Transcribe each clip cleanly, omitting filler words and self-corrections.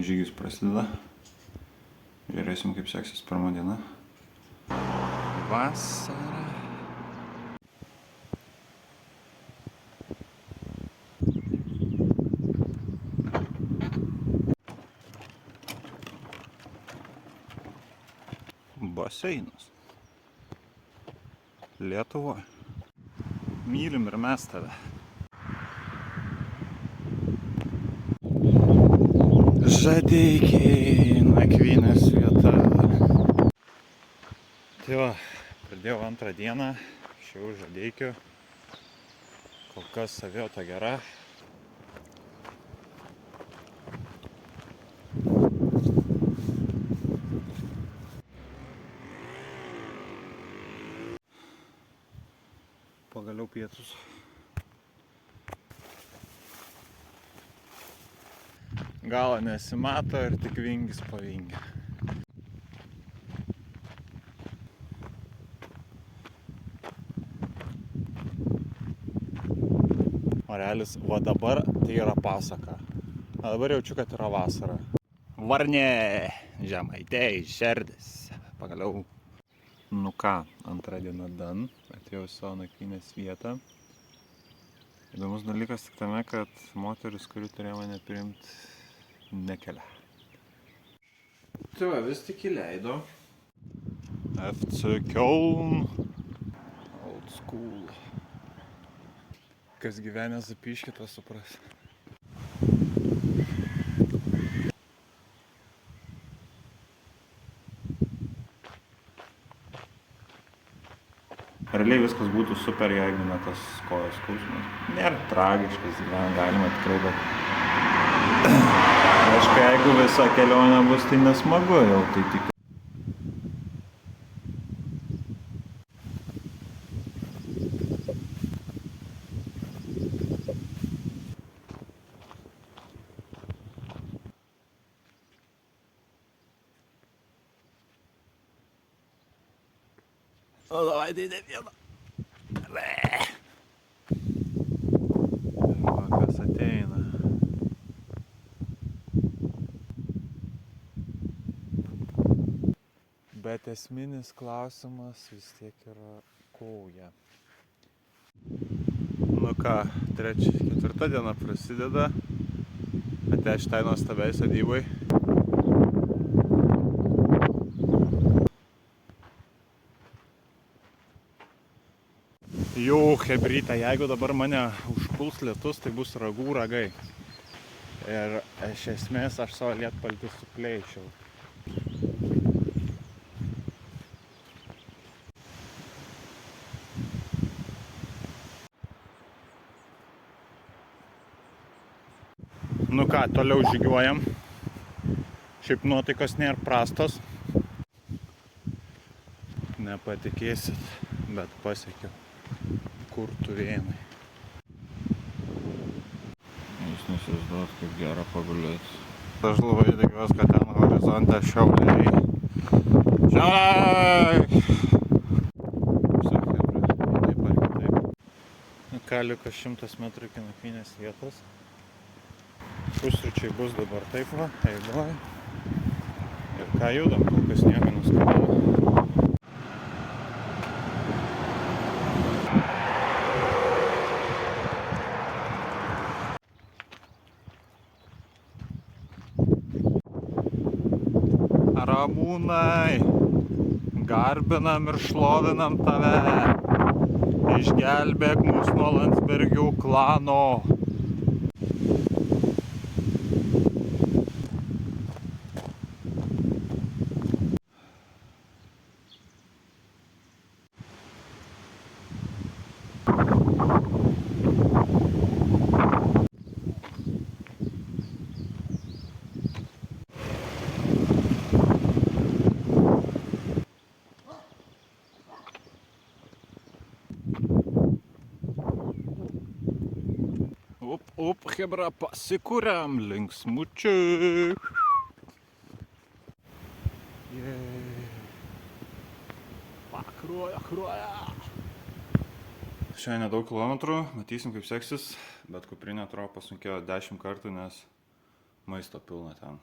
žygis prasideda. Žiūrėsim, kaip seksis pirmą dieną. Vasara. Baseinas. Lietuvoje. Mylim ir mes tave. Žadeikiai, nakvynės vieta. Tai va, pradėjau antrą dieną, šiau Žadeikių. Kol kas savijauta gera. Pagaliau pietus. Galo nesimato ir tik vingis po vingio. Orealis, va dabar tai yra pasaka. A dabar jaučiu, kad yra vasara. Varnė, Žemaitė, Šerdis. Pagaliau. Nu ką, antrą dieną dan. Atėjau savo nakvynės vietą. Įdomus dalykas tik tame, kad moteris, kuri turėjo mane priimti, nekelia. Tai va, vis tik įleido. FC Köln. Old school. Kas gyvenęs Zapyšky, tas supras. Realiai viskas būtų super, jeigu ne tas kojos skausmas. Nėra tragiškas, galima tikrai, bet... Aišku, jeigu visa kelionė bus, tai nesmagu jau, tai tik... O, davai, tai ne vieną. Va, kas ateina. Bet esminis klausimas vis tiek yra koja. Nu ką, ketvirta diena prasideda. Atėjo šitai nuostabiai sodybai. Jau, hebrytė, jeigu dabar mane užpuls lietus, tai bus ragų ragai. Ir iš esmės aš savo lietpaltį suplėšiau. Nu ką, toliau žygiuojam. Šiaip nuotaikos nėra prastos. Nepatikėsit, bet pasiekiau. Kurtuvėnai. Jūs nesizduot, kaip gera pagulėti. Aš labai tikiuosi, kad ten horizonte šiauliai. Šiauliai! Visa hebra, taip ar kitaip. Ką liko 100 metrų iki nakvynės vietos. Pusryčiai bus dabar taip va, eidoj. Ir ką judam, kol kas nieko nuskambėjo. Ramūnai, garbinam ir šlovinam tave. Išgelbėk mus nuo Landsbergių klano. Up, hebra, pasikūriam linksmučiai. Pakruoja. Šiandien nedaug kilometrų, matysim kaip seksis, bet kuprinė atrodo pasunkėjo 10 kartų, nes maisto pilna ten.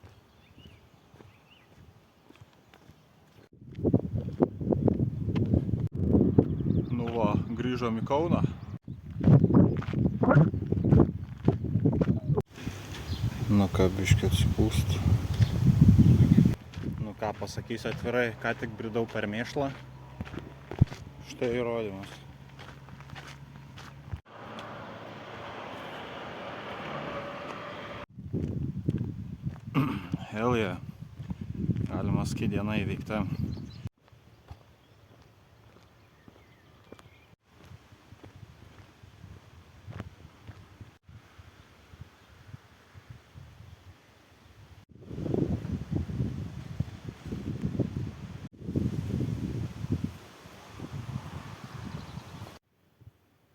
grįžom į Kauną. Nu ką, biškį atsipūst. Nu ką, pasakysiu atvirai, ką tik bridau per mėšlą. Štai įrodymas. Hell yeah. Galima sakyti, diena įveikta.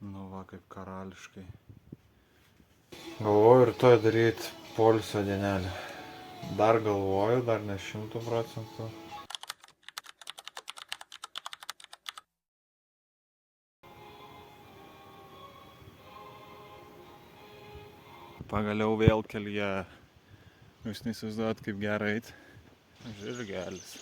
Nu va, kaip karališkai. Galvoju rytoj daryti poilsio dienelę. Dar galvoju, dar ne 100%. Pagaliau vėl kelyje. Jūs neįsivaizduojat, kaip gerai eit. Žirgelis.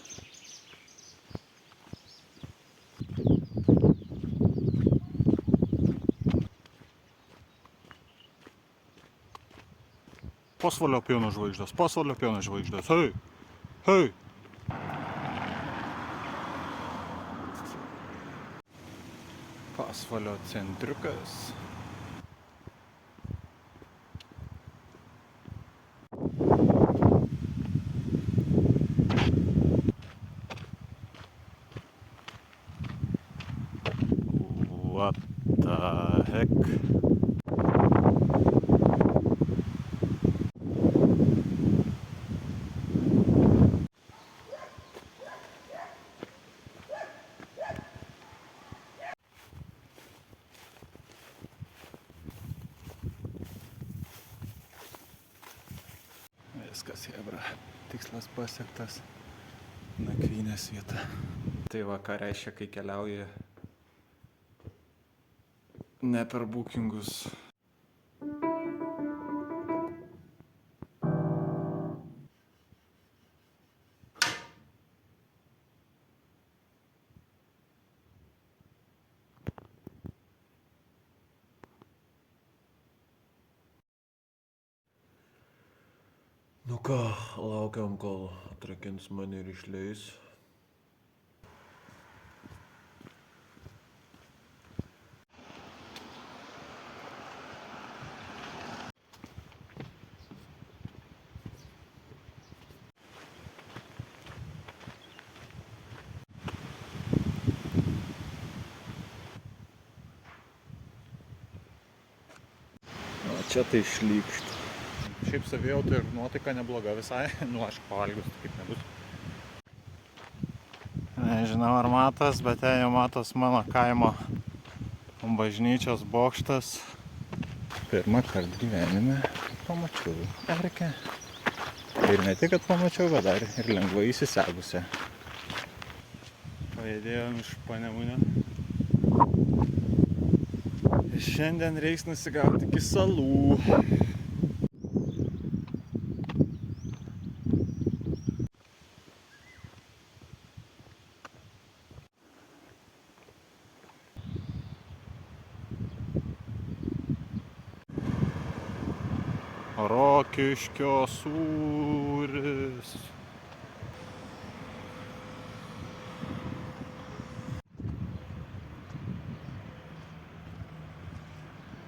Pasvalio pieno žvaigždės, pasvalio pieno žvaigždės. Hei! Hei! Pasvalio centriukas. What the heck? Viskas, jebra. Tikslas pasiektas. Nakvynės vieta. Tai va, ką reiškia, kai keliauji ne per bookingus. Nu ką, laukiam, kol atrakins mane ir išleis. O čia tai šlykšt. Šiaip savijauta ir nuotaika nebloga visai. Nu, aš pavalgius, kaip nebus. Nežinau, ar matos, bet ten jau matos mano kaimo bažnyčios bokštas. Pirmą kartą gyvenime pamačiau erkę. Ir ne tik, kad pamačiau, bet dar ir lengvai įsisegusią. Pajudėjom iš Panemunio. Šiandien reiks nusigauti iki salų. Rokiškio sūris.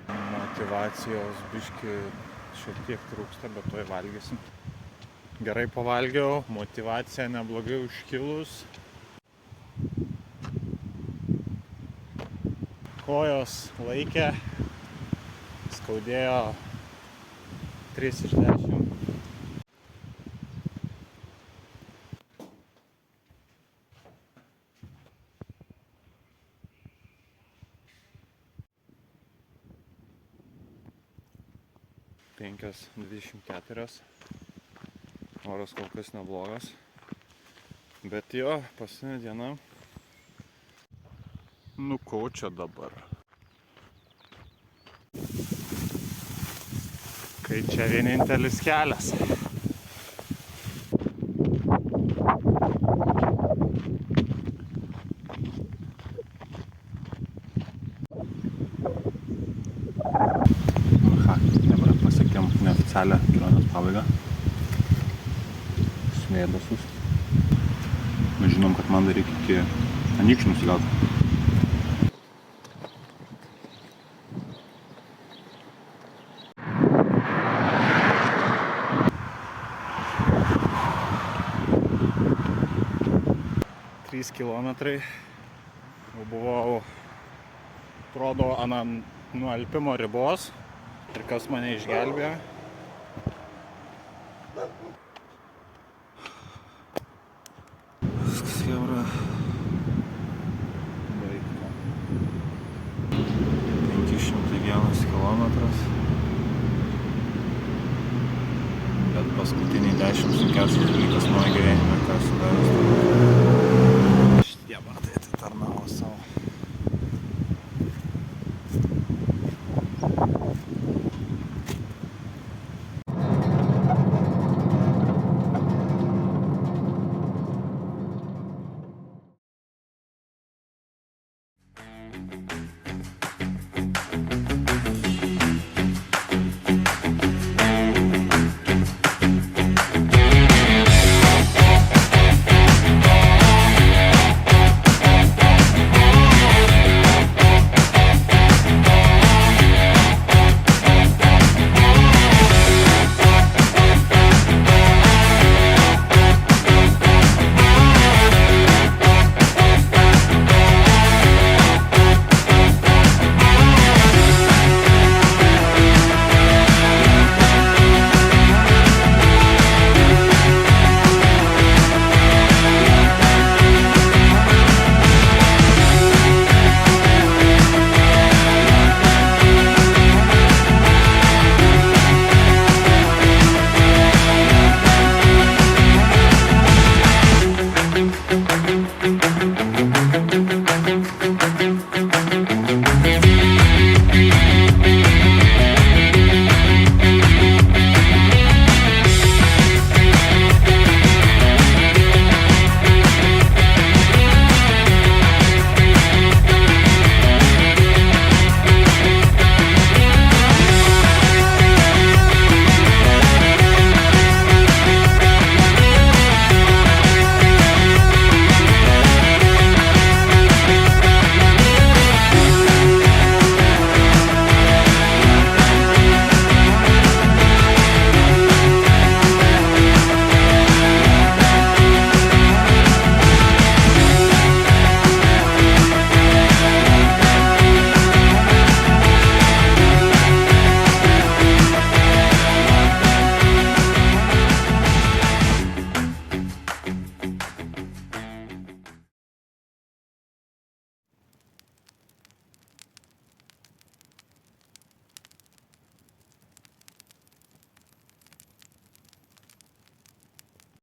Motyvacijos biški šiek tiek trūksta, bet tuoj valgysim. Gerai pavalgiau, motyvacija neblogai užkilus. Kojos laikė, skaudėjo 3 iš 10. Penkios 24. Oras kol kas neblogas. Bet jo, paskutinė diena. Nu ko čia dabar? Kai čia vienintelis kelias. oficialią kelionės pabaigą. Svėdasus. Mes žinom, kad man dar reikia iki Anykščių nusigauti. Trys kilometrai. Jau buvau, atrodo, nuo alpimo ribos. Ir kas mane išgelbėjo. Viskas jau yra baigta. 501 kilometras. Bet paskutiniai 10 sunkiausias dalykas